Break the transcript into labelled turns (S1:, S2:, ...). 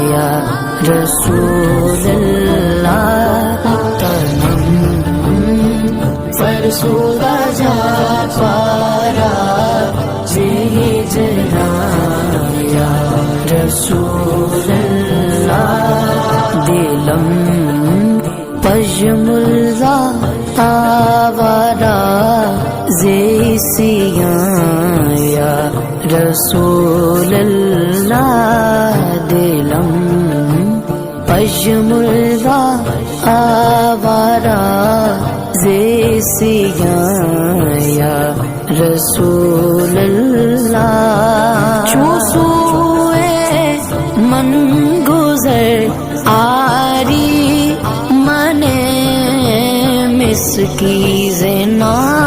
S1: یا رسول اللہ تنم فرسودہ جا پارا جی جنا یا رسول اللہ دلم پجملہ آوارا زیسیاں یا رسول اللہ دلم پجملہ آوارا زیسیاں یا رسول اللہ چوسوئے من گزر آری من مسکی زنا